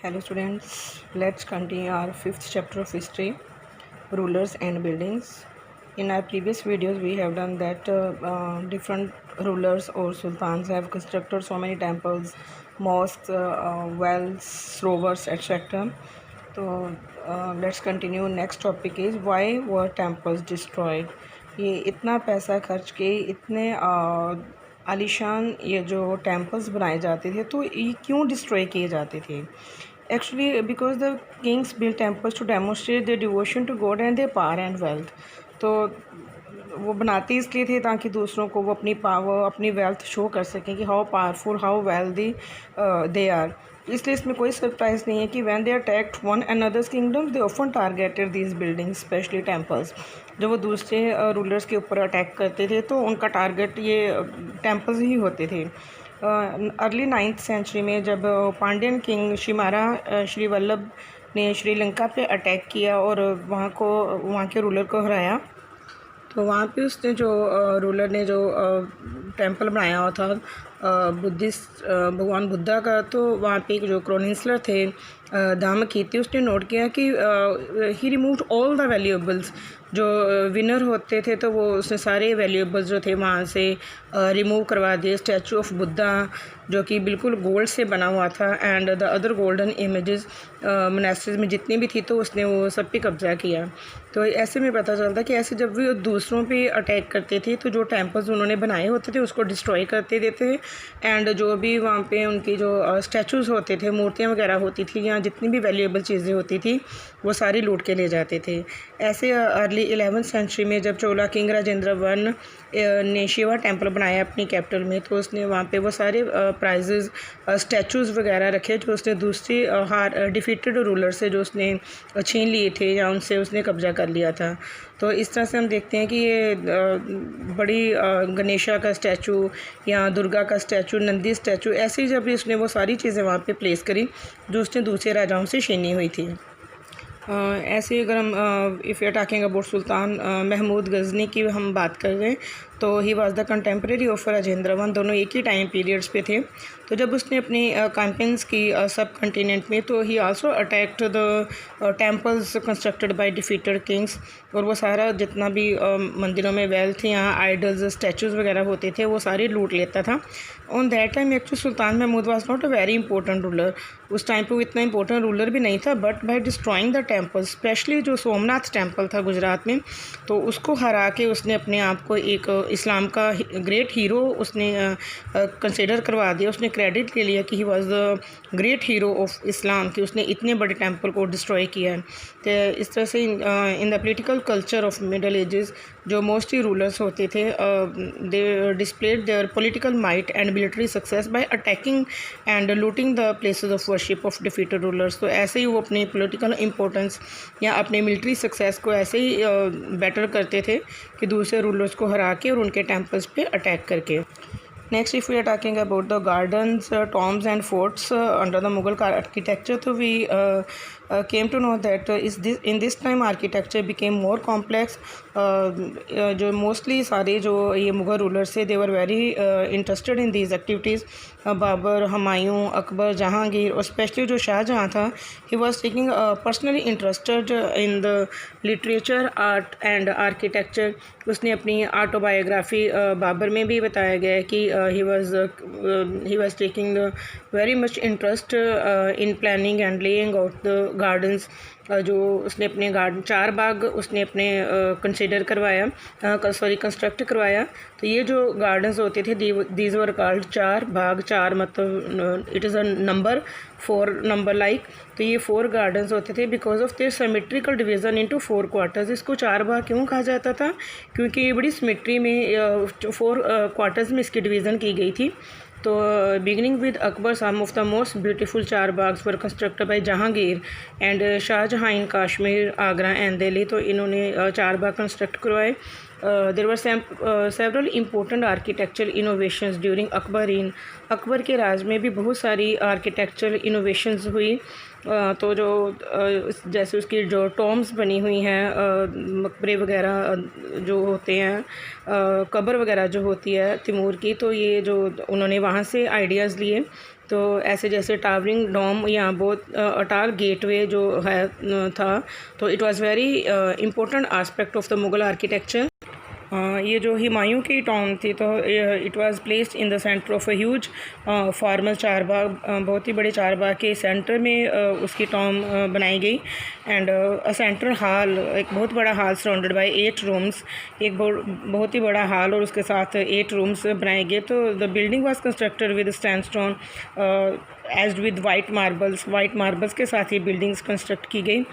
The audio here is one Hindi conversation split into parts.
Hello students, let's continue our fifth chapter of history, rulers and buildings. In our previous videos we have done that different rulers or sultans have constructed so many temples, mosques, wells, srovers, etc. So let's continue. Next topic is why were temples destroyed. ये इतना पैसा खर्च के इतने आलीशान ये जो टेम्पल्स बनाए जाते थे तो ये क्यों डिस्ट्रॉय किए जाते थे. Actually, because the kings built temples to demonstrate their devotion to God and their power and wealth. तो वो बनाते इसलिए थे ताकि दूसरों को वो अपनी पावर अपनी वेल्थ शो कर सकें कि how powerful how wealthy they are. इसलिए इसमें कोई सरप्राइज़ नहीं है कि when they attacked one and others kingdoms they often targeted these buildings specially temples. जब वो दूसरे रूलर्स के ऊपर अटैक करते थे तो उनका टारगेट ये टेम्पल्स ही होते थे. अर्ली 9th सेंचुरी में जब पांड्यन किंग श्री वल्लभ ने श्रीलंका पे अटैक किया और वहाँ के रूलर को हराया, तो वहाँ पे उसने जो रूलर ने जो टेंपल बनाया हुआ था बुद्धिस्ट भगवान बुद्धा का, तो वहाँ पे एक जो क्रोनिंसलर थे दामकीति, उसने नोट किया कि ही रिमूव्ड ऑल द वैल्यूएबल्स. जो विनर होते थे तो वो उसने सारे वैल्यूएबल्स जो थे वहाँ से रिमूव करवा दिए. स्टैचू ऑफ बुद्धा जो कि बिल्कुल गोल्ड से बना हुआ था and the other golden images monasteries में जितनी भी थी तो उसने वो सब पे कब्ज़ा किया. तो ऐसे में पता चलता कि ऐसे जब भी दूसरों पे अटैक करते थे तो जो टेम्पल्स उन्होंने बनाए होते थे उसको डिस्ट्रॉय करते देते एंड जो भी वहाँ पे उनकी जो स्टैचूज़ होते थे, मूर्तियाँ वगैरह होती थी या जितनी भी वैल्यूएबल चीज़ें होती थी वो सारी लूट के ले जाते थे. ऐसे अर्ली 11th सेंचुरी में जब चोला किंग राजेंद्र वन ने शिवा टेम्पल बनाया अपनी कैपिटल में, तो उसने वहाँ पे वो सारे प्राइजेज़ स्टैचूज़ वगैरह रखे जो उसने दूसरी डिफीटेड रूलर से जो उसने छीन लिए थे या उनसे उसने कब्जा कर लिया था. तो इस तरह से हम देखते हैं कि ये बड़ी गणेशा का स्टैचू या दुर्गा का स्टैचू, नंदी स्टैचू, ऐसे जब उसने वो सारी चीज़ें वहाँ पे प्लेस करी जो उसने दूसरे राजाओं से छीनी हुई थी. ऐसे अगर हम if you are talking about Sultan Mahmud Ghazni की हम बात कर रहे हैं तो he was the contemporary of Rajendra one. दोनों एक ही टाइम पीरियड्स पे थे. तो जब उसने अपनी कैंपेन्स की सब कंटिनेंट में, तो ही also attacked the temples constructed by defeated Kings. और वो सारा जितना भी मंदिरों में वेल्थ या आइडल्स स्टैचूज़ वगैरह होते थे वो सारे लूट लेता था. On that time actually Sultan Mahmud was not a very important ruler. उस टाइम पे वो इतना इंपॉर्टेंट रूलर भी नहीं था, but by destroying the temple, specially जो सोमनाथ टेम्पल था गुजरात में, तो उसको हरा के उसने अपने आप को एक इस्लाम का ग्रेट हीरो उसने कंसिडर करवा दिया. उसने क्रेडिट ले लिया कि ही was the great hero of Islam, कि उसने इतने बड़े टेम्पल को डिस्ट्रॉय किया है. तो इस तरह से in the political culture of middle ages जो मोस्टली रूलर्स होते थे they displayed their political might and military success by attacking and looting the places of worship of defeated rulers. तो ऐसे ही वो अपनी पॉलिटिकल इंपॉर्टेंस या अपने मिलिट्री सक्सेस को ऐसे ही बेटर करते थे कि दूसरे रूलर्स को हरा के और उनके टेम्पल्स पे अटैक करके. Next, if we are talking about the gardens, tombs and forts under the Mughal architecture, so we came to know that in this time architecture became more complex. जो mostly सारे जो ये मुग़ल रूलर्स थे they were very interested in these activities. Babur, Humayun, Akbar, Jahangir और स्पेशली जो शाहजहाँ था, he was taking personally interested in the literature, art and architecture. उसने अपनी ऑटोबायोग्राफी बाबर में भी बताया गया है कि he was taking very much interest in planning and laying out the gardens. जो उसने अपने गार्डन 4 बाग उसने अपने कंसिडर करवाया, कंस्ट्रक्ट करवाया. तो ये जो गार्डन्स होते थे दीज वर कॉल्ड 4 बाग. 4 मतलब it is a number, 4 number like. तो ये 4 गार्डन्स होते थे because of their symmetrical division into 4 quarters. इसको 4 बाग क्यों कहा जाता था? क्योंकि ये बड़ी सिमेट्री में 4 क्वार्टर्स में इसकी डिवीज़न की गई थी. तो beginning with Akbar some of the most beautiful 4 बाग्स were constructed by Jahangir and Shahjahan in Kashmir, Agra and Delhi. तो इन्होंने 4 बाग कंस्ट्रक्ट करवाए. There were several important architectural innovations ड्यूरिंग अकबरीन। अकबर के राज में भी बहुत सारी आर्किटेक्चरल इनोवेशंस हुई। तो जो जैसे उसकी जो टॉम्स बनी हुई हैं, मकबरे वगैरह जो होते हैं, कब्र वगैरह जो होती है तैमूर की, तो ये जो उन्होंने वहाँ से आइडियाज़ लिए। तो ऐसे जैसे टावरिंग डोम या बहुत अटाल गेटवे जो है था, तो it was very important aspect of the Mughal architecture. ये जो हुमायूं की टॉम थी, तो it was placed in the centre of a huge formal Charbagh. बहुत ही बड़े चारबाग के सेंटर में उसकी टॉम बनाई गई। एंड अ सेंट्रल हॉल, एक बहुत बड़ा हॉल सराउंडेड बाय 8 रूम्स, एक बहुत ही बड़ा हॉल और उसके साथ 8 रूम्स बनाए गए। तो the building was constructed with sandstone edged with white marbles के साथ ये बिल्डिंग्स कंस्ट्रक्ट की गई।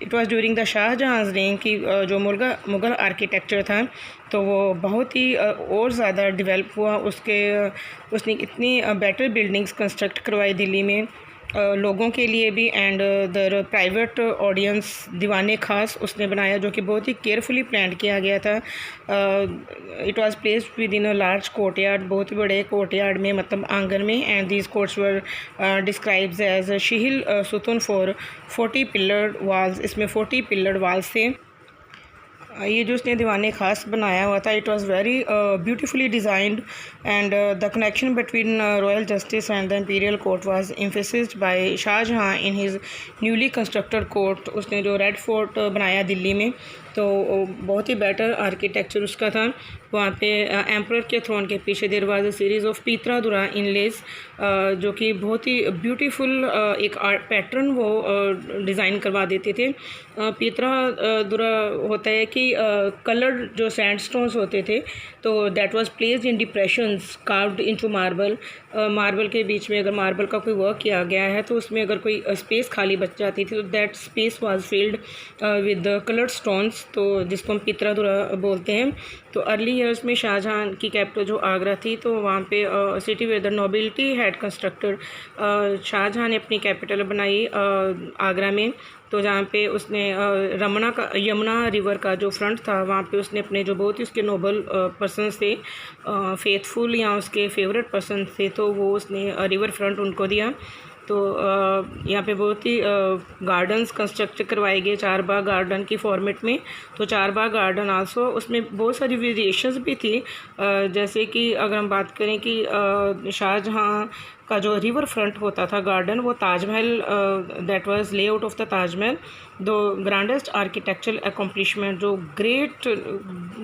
It was during the Shahjahan reign की जो मुग़ल आर्किटेक्चर था, तो वो बहुत ही और ज़्यादा डेवलप हुआ। उसने इतनी बेटर बिल्डिंग्स कंस्ट्रक्ट करवाई दिल्ली में लोगों के लिए भी, एंड द प्राइवेट ऑडियंस दीवाने ख़ास उसने बनाया, जो कि बहुत ही केयरफुली प्लान किया गया था। It was placed within a large courtyard, बहुत ही बड़े कोर्टयार्ड में, मतलब आंगन में। And these courts were described as शिहिल सुतून फॉर 40 पिलर्ड वाल्स। इसमें 40 पिलर्ड वाल्स थे। ये जो उसने दीवाने ख़ास बनाया हुआ था, it was very beautifully designed. And the connection between royal justice and the imperial court was emphasised by Shahjahan in his newly constructed court. उसने जो रेड फोर्ट बनाया दिल्ली में, तो बहुत ही बेटर आर्किटेक्चर उसका था। वहाँ पे एम्परर के थ्रोन के पीछे there was a series of pietra dura inlays, जो कि बहुत ही ब्यूटीफुल एक आर्ट पैटर्न वो डिज़ाइन करवा देते थे। पीतरादुरा होता है कि कलर्ड जो सैंडस्टोन्स होते थे, तो that was placed in depressions carved into marble. Marble के बीच में अगर मार्बल का कोई वर्क किया गया है, तो उसमें अगर कोई स्पेस खाली बच जाती थी, तो that space was filled with coloured stones, तो जिसको हम पीतरादुरा बोलते हैं। तो अर्ली ईयर्स में शाहजहाँ की कैपिटल जो आगरा थी, तो वहाँ पे city where the nobility had constructed. Shahjahan ने अपनी कैपिटल बनाई आगरा में। तो जहाँ पे उसने यमुना रिवर का जो फ्रंट था, वहाँ पे उसने अपने जो बहुत ही उसके नोबल पर्सन्स थे, फेथफुल या उसके फेवरेट पर्सन थे, तो वो उसने रिवर फ्रंट उनको दिया। तो यहाँ पे बहुत ही गार्डन्स कंस्ट्रक्ट करवाए गए चारबाग गार्डन की फॉर्मेट में। तो चारबाग गार्डन आल्सो, उसमें बहुत सारी वेरिएशंस भी थी। जैसे कि अगर हम बात करें कि शाहजहाँ का जो रिवर फ्रंट होता था गार्डन, वो Taj Mahal, that was layout of the Taj Mahal, दो ग्रांडेस्ट आर्किटेक्चरल अकम्पलिशमेंट, जो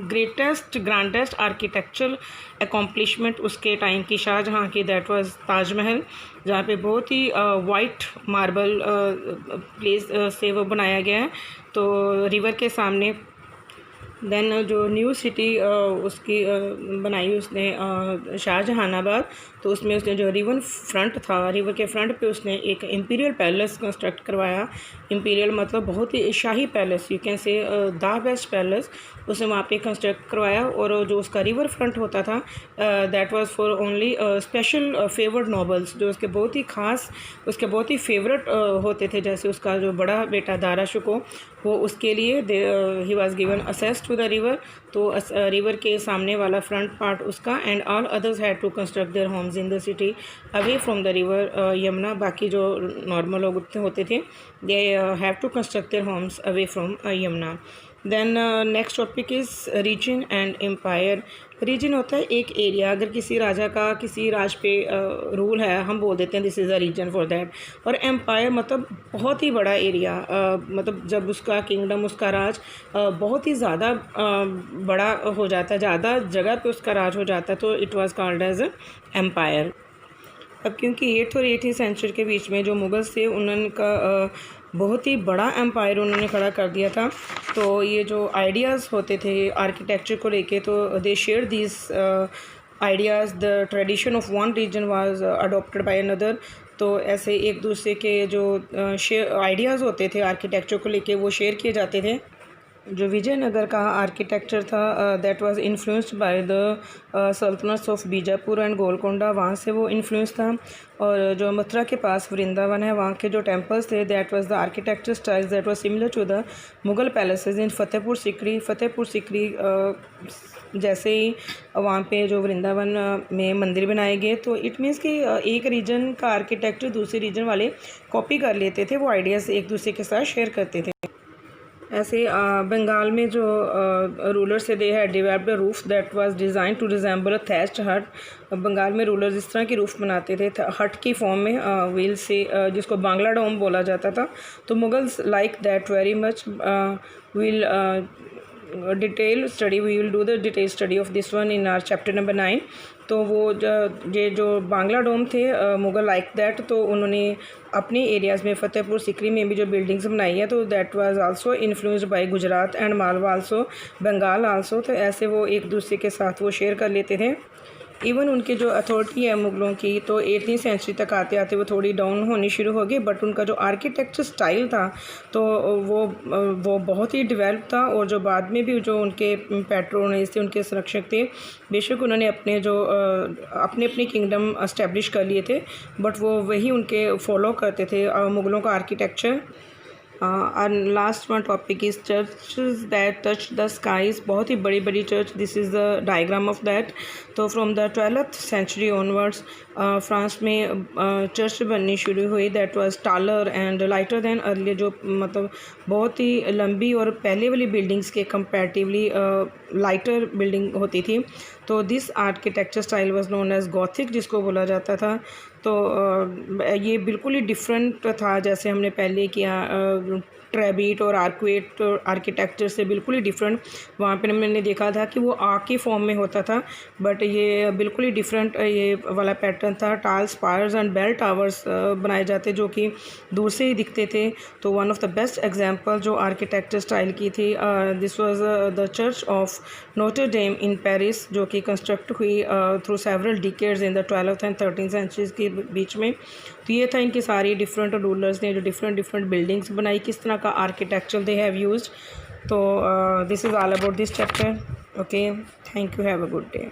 ग्रांडेस्ट आर्किटेक्चरल अकम्पलिशमेंट उसके टाइम की शाहजहाँ की, दैट वाज ताजमहल, जहाँ पे बहुत ही वाइट मार्बल प्लेस से वो बनाया गया है, तो रिवर के सामने। देन जो न्यू सिटी उसकी बनाई उसने शाहजहानाबाद, तो उसमें उसने जो रिवर फ्रंट था, रिवर के फ्रंट पे उसने एक इम्पीरियल पैलेस कंस्ट्रक्ट करवाया। इम्पीरियल मतलब बहुत ही शाही palace, you can say the best palace, उसने वहाँ पे कंस्ट्रक्ट करवाया। और जो उसका रिवर फ्रंट होता था, that was for only special favoured nobles, जो उसके बहुत ही ख़ास, उसके बहुत ही फेवरेट होते थे। जैसे उसका जो बड़ा बेटा दारा शिकोह, वो उसके लिए ही was given access to the river, तो रिवर के सामने वाला फ्रंट पार्ट उसका। And all others had to construct their homes in the city away from the river Yamuna. बाकी जो नॉर्मल लोग होते थे, they have to construct their homes away from Yamuna. Then next topic is region and empire. Region होता है एक एरिया, अगर किसी राजा का किसी राज पे रूल है, हम बोल देते हैं this is a region for that. और एम्पायर मतलब बहुत ही बड़ा एरिया, मतलब जब उसका किंगडम, उसका राज बहुत ही ज़्यादा बड़ा हो जाता है, ज़्यादा जगह पे उसका राज हो जाता है, तो it was called as empire. अब क्योंकि 8th और 8वीं सेंचुरी के बीच में जो मुगल्स थे, उन्होंने का बहुत ही बड़ा एम्पायर उन्होंने खड़ा कर दिया था। तो ये जो आइडियाज़ होते थे आर्किटेक्चर को लेके, तो they share these ideas, the tradition of one region was adopted by another. तो ऐसे एक दूसरे के जो आइडियाज़ होते थे आर्किटेक्चर को लेके, वो शेयर किए जाते थे। जो विजयनगर का आर्किटेक्चर था that was influenced by the sultanates of Bijapur and Golconda, वहाँ से वो इन्फ्लुएंस था। और जो मथुरा के पास वृंदावन है, वहाँ के जो टेम्पल्स थे that was the architecture style that was similar to the Mughal palaces in Fatehpur Sikri जैसे ही वहाँ पे जो वृंदावन में मंदिर बनाए गए, तो इट मीन्स कि एक रीजन का आर्किटेक्चर दूसरे रीजन वाले कॉपी कर लेते थे, वो आइडियाज़ एक दूसरे के साथ शेयर करते थे। ऐसे बंगाल में जो रूलर्स थे they had developed a roof that was design to resemble a thatched hut. Bengal में रूलर्स इस तरह की रूफ बनाते थे हट की फॉर्म में, व्हील से, जिसको बांग्ला डोम बोला जाता था। तो Mughals like that very much. Will detail study we will do the detail study of this one in our chapter number 9। तो वो ये जो बांग्ला डोम थे मुगल लाइक दैट, तो उन्होंने अपने एरियाज़ में फतेहपुर सिकरी में भी जो बिल्डिंग्स बनाई है, तो that was also influenced by Gujarat and Malwa also, Bengal also. तो ऐसे वो एक दूसरे के साथ वो शेयर कर लेते थे। इवन उनकी जो अथॉरिटी है मुग़लों की, तो 8वीं सेंचुरी तक आते आते वो थोड़ी डाउन होनी शुरू हो गई, बट उनका जो आर्किटेक्चर स्टाइल था तो वो बहुत ही डेवलप था। और जो बाद में भी जो उनके पैट्रोनेज थे, उनके संरक्षक थे, बेशक उन्होंने अपने अपने किंगडम इस्टेब्लिश कर लिए थे, बट वो वही उनके फॉलो करते थे मुग़लों का आर्किटेक्चर। और last one topic is churches that touch the skies. बहुत ही बड़ी बड़ी church, this is the diagram of that. तो from the 12th century onwards France में चर्च बननी शुरू हुई that was taller and lighter than early, जो मतलब बहुत ही लंबी और पहले वाली बिल्डिंग्स के कंपैरेटिवली लाइटर बिल्डिंग होती थी। तो this architecture style was known as Gothic, जिसको बोला जाता था। तो ये बिल्कुल ही डिफरेंट था, जैसे हमने पहले किया ट्रेबिट और आर्कुएट आर्किटेक्चर से बिल्कुल ही डिफरेंट। वहाँ पे मैंने देखा था कि वो आर्क की फॉर्म में होता था, बट ये बिल्कुल ही डिफरेंट ये वाला पैटर्न था। टाल स्पायर्स एंड बेल टावर्स बनाए जाते जो कि दूर से ही दिखते थे। तो one of the best example जो आर्किटेक्चर स्टाइल की थी, this was the church of Notre Dame in Paris, जो कि कंस्ट्रक्ट हुई through several decades in the 12th and 13th centuries के बीच में। तो ये था इनकी सारी डिफरेंट रूलर्स ने जो डिफरेंट बिल्डिंग्स बनाई, किस तरह का आर्किटेक्चर दे हैव यूज्ड। तो this is all about this chapter. Okay, thank you, have a good day.